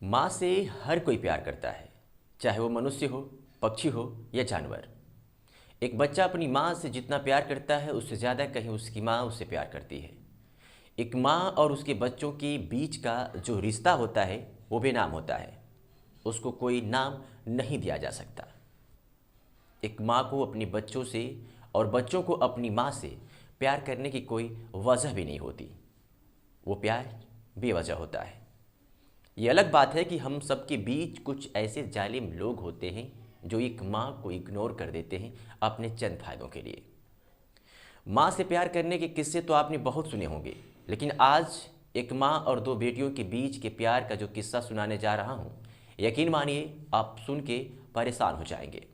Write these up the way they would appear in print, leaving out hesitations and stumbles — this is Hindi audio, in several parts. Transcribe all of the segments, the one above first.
माँ से हर कोई प्यार करता है, चाहे वो मनुष्य हो, पक्षी हो या जानवर। एक बच्चा अपनी माँ से जितना प्यार करता है उससे ज़्यादा कहीं उसकी माँ उससे प्यार करती है। एक माँ और उसके बच्चों के बीच का जो रिश्ता होता है वो बेनाम होता है। उसको कोई नाम नहीं दिया जा सकता। एक माँ को अपने बच्चों से और बच्चों को अपनी माँ से प्यार करने की कोई वजह भी नहीं होती। वो प्यार बेवजह होता है। ये अलग बात है कि हम सबके बीच कुछ ऐसे जालिम लोग होते हैं जो एक माँ को इग्नोर कर देते हैं अपने चंद फायदों के लिए। माँ से प्यार करने के किस्से तो आपने बहुत सुने होंगे, लेकिन आज एक माँ और दो बेटियों के बीच के प्यार का जो किस्सा सुनाने जा रहा हूँ, यकीन मानिए आप सुन के परेशान हो जाएंगे।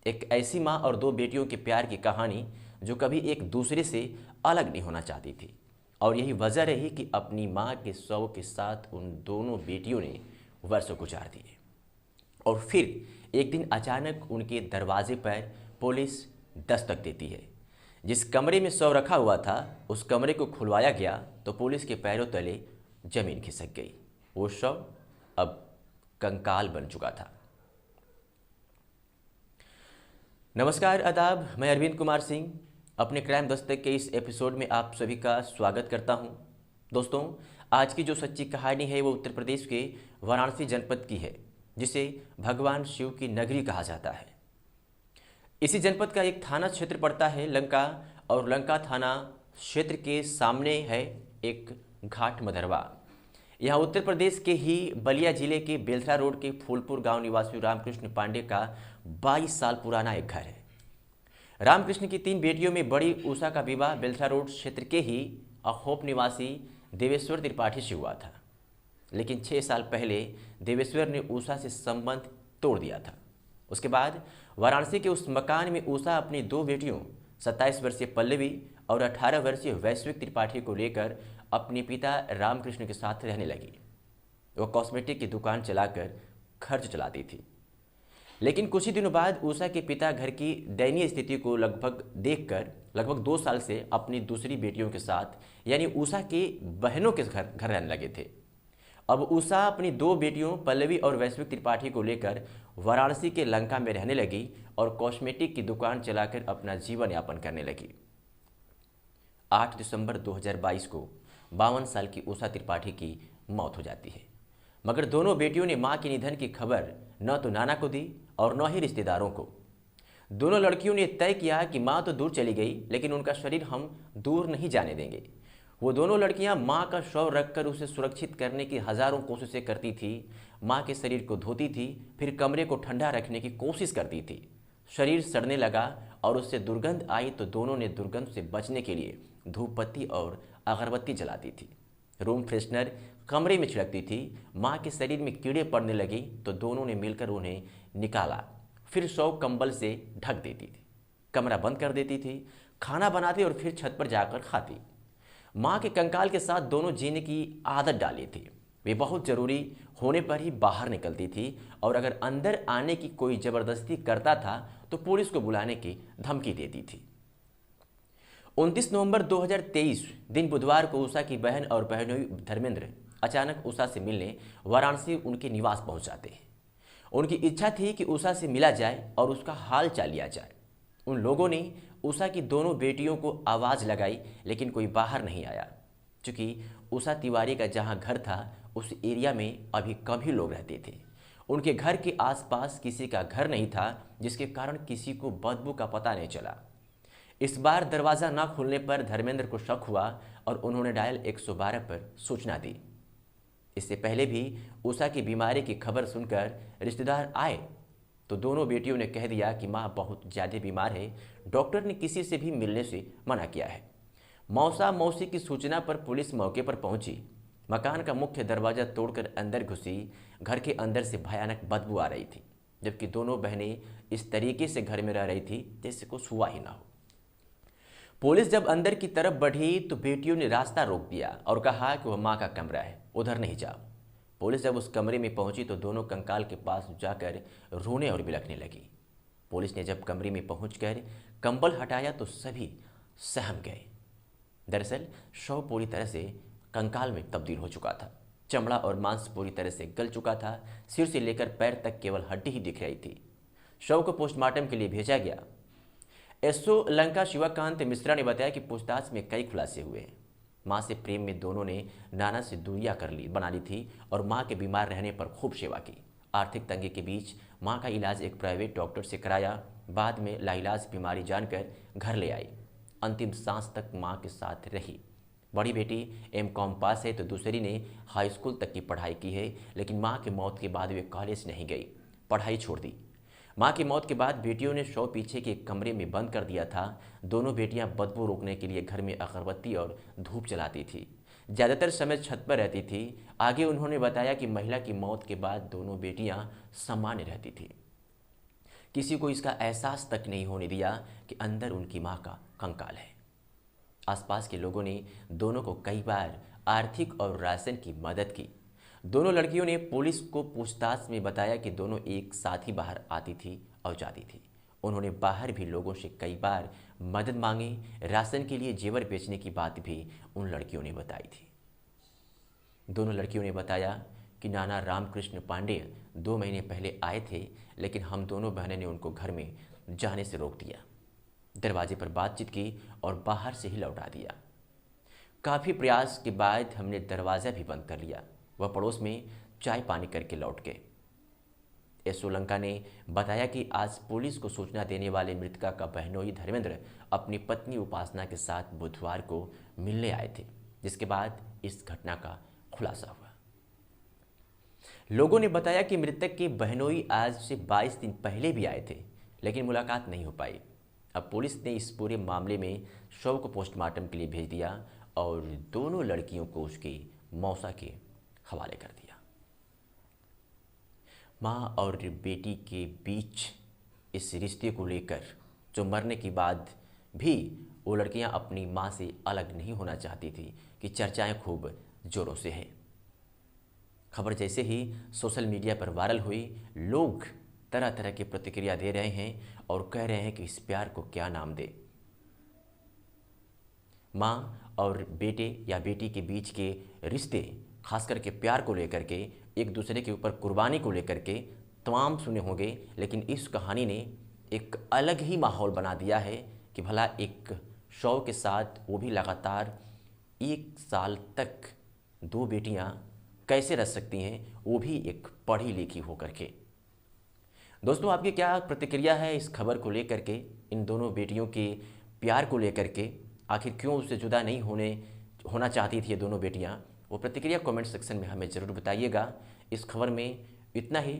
एक ऐसी माँ और दो बेटियों के प्यार की कहानी जो कभी एक दूसरे से अलग नहीं होना चाहती थी, और यही वजह रही कि अपनी माँ के शव के साथ उन दोनों बेटियों ने वर्षों गुजार दिए। और फिर एक दिन अचानक उनके दरवाजे पर पुलिस दस्तक देती है। जिस कमरे में शव रखा हुआ था उस कमरे को खुलवाया गया तो पुलिस के पैरों तले जमीन खिसक गई। वो शव अब कंकाल बन चुका था। नमस्कार, आदाब। मैं अरविंद कुमार सिंह अपने क्राइम दस्तक के इस एपिसोड में आप सभी का स्वागत करता हूं। दोस्तों, आज की जो सच्ची कहानी है वो उत्तर प्रदेश के वाराणसी जनपद की है, जिसे भगवान शिव की नगरी कहा जाता है। इसी जनपद का एक थाना क्षेत्र पड़ता है लंका, और लंका थाना क्षेत्र के सामने है एक घाट मधरवा। यहाँ उत्तर प्रदेश के ही बलिया जिले के बेलथरा रोड के फूलपुर गांव निवासी रामकृष्ण पांडे का 22 साल पुराना एक घर है। रामकृष्ण की तीन बेटियों में बड़ी उषा का विवाह बेलथरा रोड क्षेत्र के ही अखोप निवासी देवेश्वर त्रिपाठी से हुआ था। लेकिन 6 साल पहले देवेश्वर ने उषा से संबंध तोड़ दिया था। उसके बाद वाराणसी के उस मकान में उषा अपनी दो बेटियों 27 वर्षीय पल्लवी और 18 वर्षीय वैश्विक त्रिपाठी को लेकर अपने पिता रामकृष्ण के साथ रहने लगी। वह कॉस्मेटिक की दुकान चलाकर खर्च चलाती थी। लेकिन कुछ ही दिनों बाद उषा के पिता घर की दयनीय स्थिति को देखकर लगभग 2 साल से अपनी दूसरी बेटियों के साथ यानी उषा के बहनों के घर रहने लगे थे। अब उषा अपनी दो बेटियों पल्लवी और वैश्विक त्रिपाठी को लेकर वाराणसी के लंका में रहने लगी और कॉस्मेटिक की दुकान चलाकर अपना जीवन यापन करने लगी। 8 दिसंबर 2022 को 52 साल की उषा त्रिपाठी की मौत हो जाती है। मगर दोनों बेटियों ने मां के निधन की खबर न तो नाना को दी और न ही रिश्तेदारों को। दोनों लड़कियों ने तय किया कि मां तो दूर चली गई, लेकिन उनका शरीर हम दूर नहीं जाने देंगे। वो दोनों लड़कियां मां का शव रखकर उसे सुरक्षित करने की हजारों कोशिशें करती थी। मां के शरीर को धोती थी, फिर कमरे को ठंडा रखने की कोशिश करती थी। शरीर सड़ने लगा और उससे दुर्गंध आई तो दोनों ने दुर्गंध से बचने के लिए धूपबत्ती और अगरबत्ती जलाती थी। रूम फ्रेशनर कमरे में छिड़कती थी। माँ के शरीर में कीड़े पड़ने लगी तो दोनों ने मिलकर उन्हें निकाला। फिर शव कंबल से ढक देती थी, कमरा बंद कर देती थी, खाना बनाती और फिर छत पर जाकर खाती। माँ के कंकाल के साथ दोनों जीने की आदत डाली थी। वे बहुत ज़रूरी होने पर ही बाहर निकलती थी, और अगर अंदर आने की कोई ज़बरदस्ती करता था तो पुलिस को बुलाने की धमकी देती थी। 29 नवंबर 2023 दिन बुधवार को उषा की बहन और बहनोई धर्मेंद्र अचानक उषा से मिलने वाराणसी उनके निवास पहुंच जाते हैं। उनकी इच्छा थी कि उषा से मिला जाए और उसका हाल चाल लिया जाए। उन लोगों ने उषा की दोनों बेटियों को आवाज़ लगाई, लेकिन कोई बाहर नहीं आया। चूँकि उषा तिवारी का जहाँ घर था उस एरिया में अभी कम ही लोग रहते थे। उनके घर के आसपास किसी का घर नहीं था, जिसके कारण किसी को बदबू का पता नहीं चला। इस बार दरवाज़ा न खुलने पर धर्मेंद्र को शक हुआ और उन्होंने डायल 112 पर सूचना दी। इससे पहले भी उषा की बीमारी की खबर सुनकर रिश्तेदार आए तो दोनों बेटियों ने कह दिया कि माँ बहुत ज़्यादा बीमार है, डॉक्टर ने किसी से भी मिलने से मना किया है। मौसा मौसी की सूचना पर पुलिस मौके पर पहुंची। मकान का मुख्य दरवाज़ा तोड़कर अंदर घुसी। घर के अंदर से भयानक बदबू आ रही थी, जबकि दोनों बहनें इस तरीके से घर में रह रही थी जैसे कुछ हुआ ही ना हो। पुलिस जब अंदर की तरफ बढ़ी तो बेटियों ने रास्ता रोक दिया और कहा कि वह माँ का कमरा है, उधर नहीं जाओ। पुलिस जब उस कमरे में पहुंची तो दोनों कंकाल के पास जाकर रोने और बिलखने लगी। पुलिस ने जब कमरे में पहुंचकर कंबल हटाया तो सभी सहम गए। दरअसल शव पूरी तरह से कंकाल में तब्दील हो चुका था। चमड़ा और मांस पूरी तरह से गल चुका था। सिर से लेकर पैर तक केवल हड्डी ही दिख रही थी। शव को पोस्टमार्टम के लिए भेजा गया। एसओ लंका शिवकांत मिश्रा ने बताया कि पूछताछ में कई खुलासे हुए हैं। मां से प्रेम में दोनों ने नाना से दूरियां बना ली थी और मां के बीमार रहने पर खूब सेवा की। आर्थिक तंगी के बीच मां का इलाज एक प्राइवेट डॉक्टर से कराया। बाद में लाइलाज बीमारी जानकर घर ले आई। अंतिम सांस तक मां के साथ रही। बड़ी बेटी एमकॉम पास है तो दूसरी ने हाई स्कूल तक की पढ़ाई की है, लेकिन मां की मौत के बाद वे कॉलेज नहीं गई, पढ़ाई छोड़ दी। मां की मौत के बाद बेटियों ने शव पीछे के एक कमरे में बंद कर दिया था। दोनों बेटियां बदबू रोकने के लिए घर में अगरबत्ती और धूप जलाती थी। ज़्यादातर समय छत पर रहती थी। आगे उन्होंने बताया कि महिला की मौत के बाद दोनों बेटियां सामान्य रहती थी। किसी को इसका एहसास तक नहीं होने दिया कि अंदर उनकी मां का कंकाल है। आसपास के लोगों ने दोनों को कई बार आर्थिक और राशन की मदद की। दोनों लड़कियों ने पुलिस को पूछताछ में बताया कि दोनों एक साथ ही बाहर आती थी और जाती थी। उन्होंने बाहर भी लोगों से कई बार मदद मांगी। राशन के लिए जेवर बेचने की बात भी उन लड़कियों ने बताई थी। दोनों लड़कियों ने बताया कि नाना रामकृष्ण पांडेय 2 महीने पहले आए थे, लेकिन हम दोनों बहनें ने उनको घर में जाने से रोक दिया। दरवाजे पर बातचीत की और बाहर से ही लौटा दिया। काफ़ी प्रयास के बाद हमने दरवाज़ा भी बंद कर लिया। वह पड़ोस में चाय पानी करके लौट गए। एसओ लंका ने बताया कि आज पुलिस को सूचना देने वाले मृतका का बहनोई धर्मेंद्र अपनी पत्नी उपासना के साथ बुधवार को मिलने आए थे, जिसके बाद इस घटना का खुलासा हुआ। लोगों ने बताया कि मृतक के बहनोई आज से 22 दिन पहले भी आए थे, लेकिन मुलाकात नहीं हो पाई। अब पुलिस ने इस पूरे मामले में शव को पोस्टमार्टम के लिए भेज दिया और दोनों लड़कियों को उसकी मौसा के हवाले कर दिया। माँ और बेटी के बीच इस रिश्ते को लेकर जो मरने के बाद भी वो लड़कियां अपनी माँ से अलग नहीं होना चाहती थी कि चर्चाएं खूब जोरों से हैं। खबर जैसे ही सोशल मीडिया पर वायरल हुई, लोग तरह तरह की प्रतिक्रिया दे रहे हैं और कह रहे हैं कि इस प्यार को क्या नाम दे। माँ और बेटे या बेटी के बीच के रिश्ते, खास करके प्यार को लेकर के, एक दूसरे के ऊपर कुर्बानी को लेकर के तमाम सुने होंगे, लेकिन इस कहानी ने एक अलग ही माहौल बना दिया है कि भला एक शव के साथ, वो भी लगातार 1 साल तक 2 बेटियां कैसे रह सकती हैं, वो भी एक पढ़ी लिखी होकर के। दोस्तों, आपकी क्या प्रतिक्रिया है इस खबर को लेकर के, इन दोनों बेटियों के प्यार को लेकर के? आखिर क्यों उससे जुदा नहीं होना चाहती थी ये दोनों बेटियां? वो प्रतिक्रिया कमेंट सेक्शन में हमें ज़रूर बताइएगा। इस खबर में इतना ही।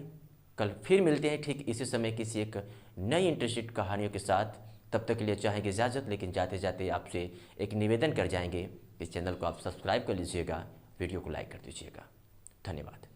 कल फिर मिलते हैं ठीक इसी समय किसी एक नई इंटरेस्टेड कहानियों के साथ। तब तक के लिए चाहेंगे इजाज़त, लेकिन जाते जाते आपसे एक निवेदन कर जाएंगे, इस चैनल को आप सब्सक्राइब कर लीजिएगा, वीडियो को लाइक कर दीजिएगा। धन्यवाद।